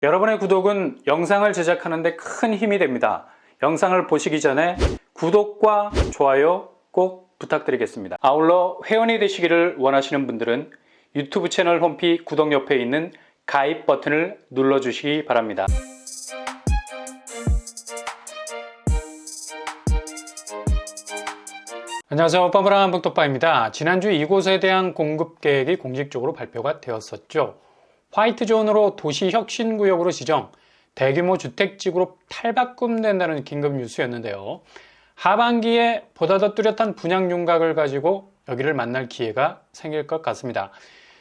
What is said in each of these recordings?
여러분의 구독은 영상을 제작하는 데 큰 힘이 됩니다. 영상을 보시기 전에 구독과 좋아요 꼭 부탁드리겠습니다. 아울러 회원이 되시기를 원하시는 분들은 유튜브 채널 홈피 구독 옆에 있는 가입 버튼을 눌러주시기 바랍니다. 안녕하세요. 빠브람 봉토빠입니다. 지난주 이곳에 대한 공급 계획이 공식적으로 발표가 되었었죠. 화이트존으로 도시혁신구역으로 지정, 대규모 주택지구로 탈바꿈된다는 긴급 뉴스였는데요. 하반기에 보다 더 뚜렷한 분양 윤곽을 가지고 여기를 만날 기회가 생길 것 같습니다.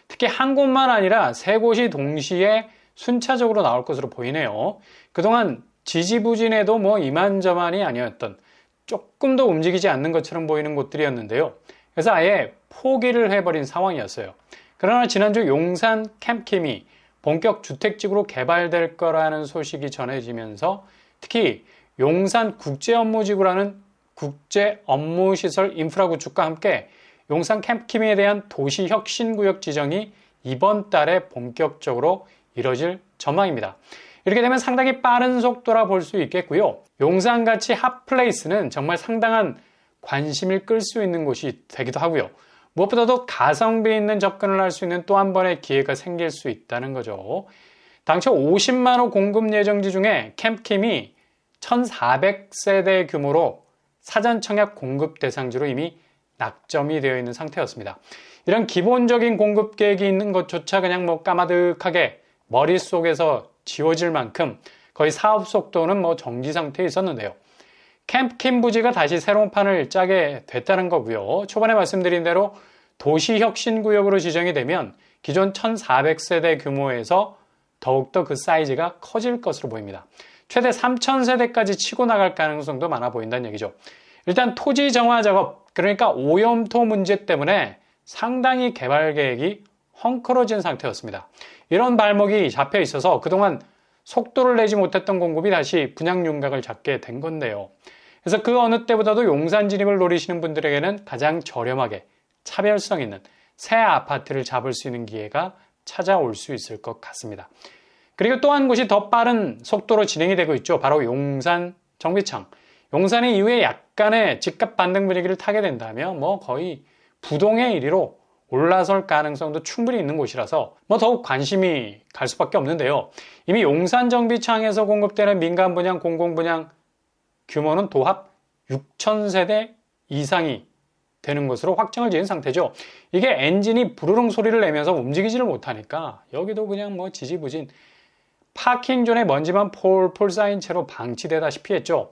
특히 한 곳만 아니라 세 곳이 동시에 순차적으로 나올 것으로 보이네요. 그동안 지지부진해도 이만저만이 아니었던, 조금 더 움직이지 않는 것처럼 보이는 곳들이었는데요. 그래서 아예 포기를 해버린 상황이었어요. 그러나 지난주 용산 캠킴이 본격 주택지구로 개발될 거라는 소식이 전해지면서 특히 용산 국제업무지구라는 국제업무시설 인프라 구축과 함께 용산 캠킴에 대한 도시혁신구역 지정이 이번 달에 본격적으로 이뤄질 전망입니다. 이렇게 되면 상당히 빠른 속도라 볼 수 있겠고요. 용산같이 핫플레이스는 정말 상당한 관심을 끌 수 있는 곳이 되기도 하고요. 무엇보다도 가성비 있는 접근을 할 수 있는 또 한 번의 기회가 생길 수 있다는 거죠. 당초 50만 호 공급 예정지 중에 캠킴이 1,400세대 규모로 사전 청약 공급 대상지로 이미 낙점이 되어 있는 상태였습니다. 이런 기본적인 공급 계획이 있는 것조차 그냥 까마득하게 머릿속에서 지워질 만큼 거의 사업 속도는 정지 상태에 있었는데요. 캠킴 부지가 다시 새로운 판을 짜게 됐다는 거고요. 초반에 말씀드린 대로 도시혁신구역으로 지정이 되면 기존 1,400세대 규모에서 더욱더 그 사이즈가 커질 것으로 보입니다. 최대 3,000세대까지 치고 나갈 가능성도 많아 보인다는 얘기죠. 일단 토지 정화 작업, 그러니까 오염토 문제 때문에 상당히 개발 계획이 헝클어진 상태였습니다. 이런 발목이 잡혀 있어서 그동안 속도를 내지 못했던 공급이 다시 분양 윤곽을 잡게 된 건데요. 그래서 그 어느 때보다도 용산 진입을 노리시는 분들에게는 가장 저렴하게 차별성 있는 새 아파트를 잡을 수 있는 기회가 찾아올 수 있을 것 같습니다. 그리고 또 한 곳이 더 빠른 속도로 진행이 되고 있죠. 바로 용산 정비창. 용산이 이후에 약간의 집값 반등 분위기를 타게 된다면 거의 부동의 1위로 올라설 가능성도 충분히 있는 곳이라서 더욱 관심이 갈 수밖에 없는데요. 이미 용산 정비창에서 공급되는 민간 분양, 공공 분양 규모는 도합 6,000세대 이상이 되는 것으로 확정을 지은 상태죠. 이게 엔진이 부르릉 소리를 내면서 움직이지를 못하니까 여기도 그냥 지지부진 파킹존에 먼지만 폴폴 쌓인 채로 방치되다시피 했죠.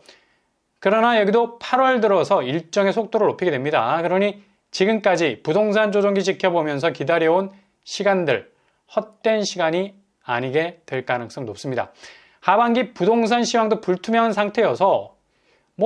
그러나 여기도 8월 들어서 일정의 속도를 높이게 됩니다. 그러니 지금까지 부동산 조정기 지켜보면서 기다려온 시간들, 헛된 시간이 아니게 될 가능성 높습니다. 하반기 부동산 시황도 불투명한 상태여서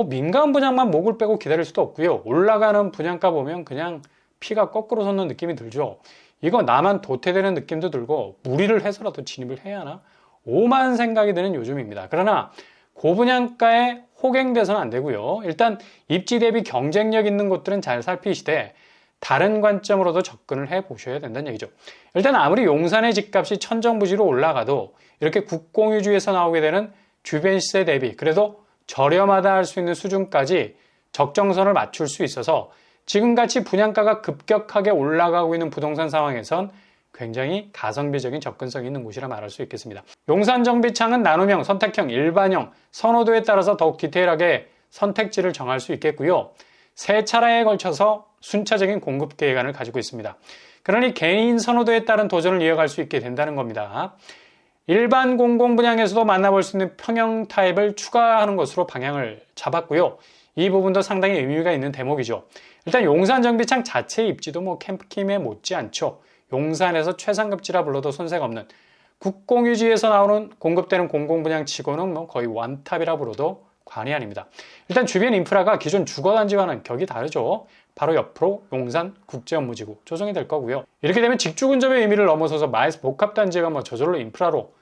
민간 분양만 목을 빼고 기다릴 수도 없고요. 올라가는 분양가 보면 그냥 피가 거꾸로 솟는 느낌이 들죠. 이거 나만 도태되는 느낌도 들고 무리를 해서라도 진입을 해야 하나? 오만 생각이 드는 요즘입니다. 그러나 고분양가에 호갱돼서는 안 되고요. 일단 입지 대비 경쟁력 있는 곳들은 잘 살피시되 다른 관점으로도 접근을 해보셔야 된다는 얘기죠. 일단 아무리 용산의 집값이 천정부지로 올라가도 이렇게 국공유지에서 나오게 되는 주변 시세 대비 그래도 저렴하다 할 수 있는 수준까지 적정선을 맞출 수 있어서 지금같이 분양가가 급격하게 올라가고 있는 부동산 상황에선 굉장히 가성비적인 접근성이 있는 곳이라 말할 수 있겠습니다. 용산 정비창은 나눔형, 선택형, 일반형, 선호도에 따라서 더욱 디테일하게 선택지를 정할 수 있겠고요. 세 차례에 걸쳐서 순차적인 공급 계획안을 가지고 있습니다. 그러니 개인 선호도에 따른 도전을 이어갈 수 있게 된다는 겁니다. 일반 공공 분양에서도 만나볼 수 있는 평형 타입을 추가하는 것으로 방향을 잡았고요. 이 부분도 상당히 의미가 있는 대목이죠. 일단 용산 정비창 자체의 입지도 캠킴에 못지않죠. 용산에서 최상급지라 불러도 손색 없는 국공유지에서 나오는 공급되는 공공분양치고는 거의 원탑이라 불러도 과언이 아닙니다. 일단 주변 인프라가 기존 주거단지와는 격이 다르죠. 바로 옆으로 용산 국제업무지구 조성이 될 거고요. 이렇게 되면 직주 근접의 의미를 넘어서서 마이스 복합단지가 저절로 인프라로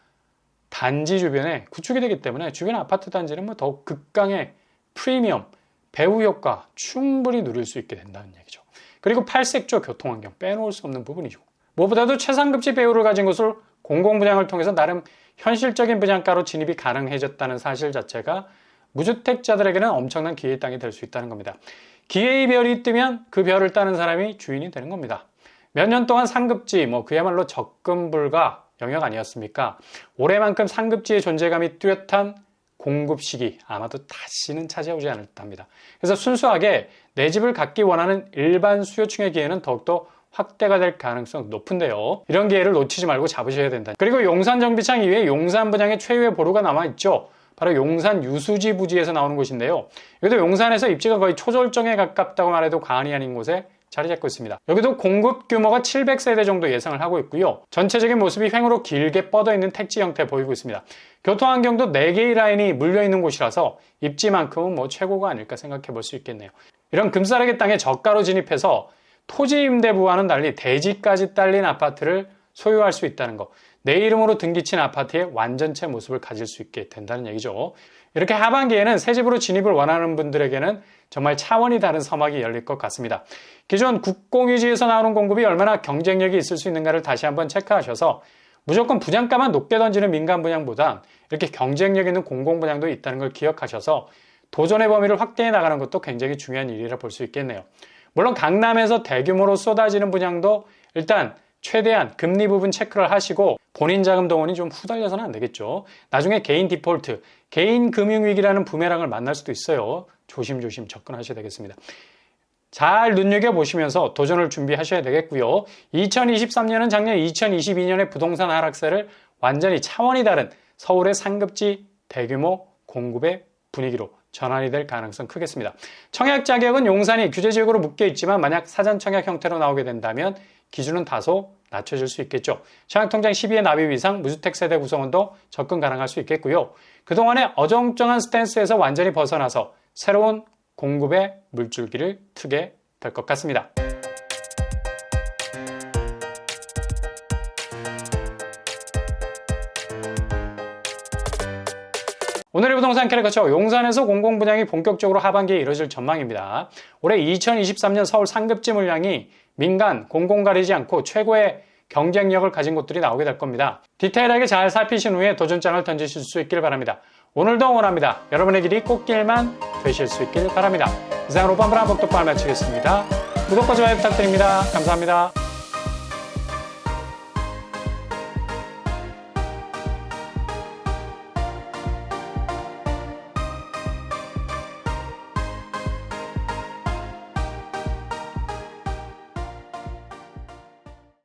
단지 주변에 구축이 되기 때문에 주변 아파트 단지는 더욱 극강의 프리미엄, 배후 효과 충분히 누릴 수 있게 된다는 얘기죠. 그리고 팔색조 교통환경 빼놓을 수 없는 부분이죠. 무엇보다도 최상급지 배후를 가진 곳을 공공분양을 통해서 나름 현실적인 분양가로 진입이 가능해졌다는 사실 자체가 무주택자들에게는 엄청난 기회의 땅이 될 수 있다는 겁니다. 기회의 별이 뜨면 그 별을 따는 사람이 주인이 되는 겁니다. 몇 년 동안 상급지, 그야말로 접근 불가 영역 아니었습니까? 올해만큼 상급지의 존재감이 뚜렷한 공급 시기 아마도 다시는 찾아오지 않을 듯합니다. 그래서 순수하게 내 집을 갖기 원하는 일반 수요층의 기회는 더욱더 확대가 될 가능성 높은데요. 이런 기회를 놓치지 말고 잡으셔야 된다. 그리고 용산 정비창 이외에 용산 분양의 최후의 보루가 남아있죠. 바로 용산 유수지 부지에서 나오는 곳인데요. 여기도 용산에서 입지가 거의 초절정에 가깝다고 말해도 과언이 아닌 곳에 자리 잡고 있습니다. 여기도 공급 규모가 700세대 정도 예상을 하고 있고요. 전체적인 모습이 횡으로 길게 뻗어 있는 택지 형태 보이고 있습니다. 교통환경도 4개의 라인이 물려있는 곳이라서 입지만큼은 최고가 아닐까 생각해 볼 수 있겠네요. 이런 금싸라기 땅에 저가로 진입해서 토지 임대부와는 달리 대지까지 딸린 아파트를 소유할 수 있다는 것. 내 이름으로 등기친 아파트의 완전체 모습을 가질 수 있게 된다는 얘기죠. 이렇게 하반기에는 새 집으로 진입을 원하는 분들에게는 정말 차원이 다른 서막이 열릴 것 같습니다. 기존 국공유지에서 나오는 공급이 얼마나 경쟁력이 있을 수 있는가를 다시 한번 체크하셔서 무조건 분양가만 높게 던지는 민간 분양보다 이렇게 경쟁력 있는 공공분양도 있다는 걸 기억하셔서 도전의 범위를 확대해 나가는 것도 굉장히 중요한 일이라 볼 수 있겠네요. 물론 강남에서 대규모로 쏟아지는 분양도 일단 최대한 금리 부분 체크를 하시고 본인 자금 동원이 좀 후달려서는 안 되겠죠. 나중에 개인 디폴트, 개인 금융위기라는 부메랑을 만날 수도 있어요. 조심조심 접근하셔야 되겠습니다. 잘 눈여겨보시면서 도전을 준비하셔야 되겠고요. 2023년은 작년 2022년의 부동산 하락세를 완전히 차원이 다른 서울의 상급지 대규모 공급의 분위기로 전환이 될 가능성 크겠습니다. 청약 자격은 용산이 규제지역으로 묶여있지만 만약 사전청약 형태로 나오게 된다면 기준은 다소 낮춰질 수 있겠죠. 청약통장 12회 납입 이상 무주택 세대 구성원도 접근 가능할 수 있겠고요. 그동안의 어정쩡한 스탠스에서 완전히 벗어나서 새로운 공급의 물줄기를 트게 될 것 같습니다. 오늘의 부동산 캐릭터처 용산에서 공공분양이 본격적으로 하반기에 이뤄질 전망입니다. 올해 2023년 서울 상급지 물량이 민간, 공공 가리지 않고 최고의 경쟁력을 가진 곳들이 나오게 될 겁니다. 디테일하게 잘 살피신 후에 도전장을 던지실 수 있길 바랍니다. 오늘도 응원합니다. 여러분의 길이 꽃길만 되실 수 있길 바랍니다. 이상으로 빰브라 복덕발 마치겠습니다. 구독과 좋아요 부탁드립니다. 감사합니다.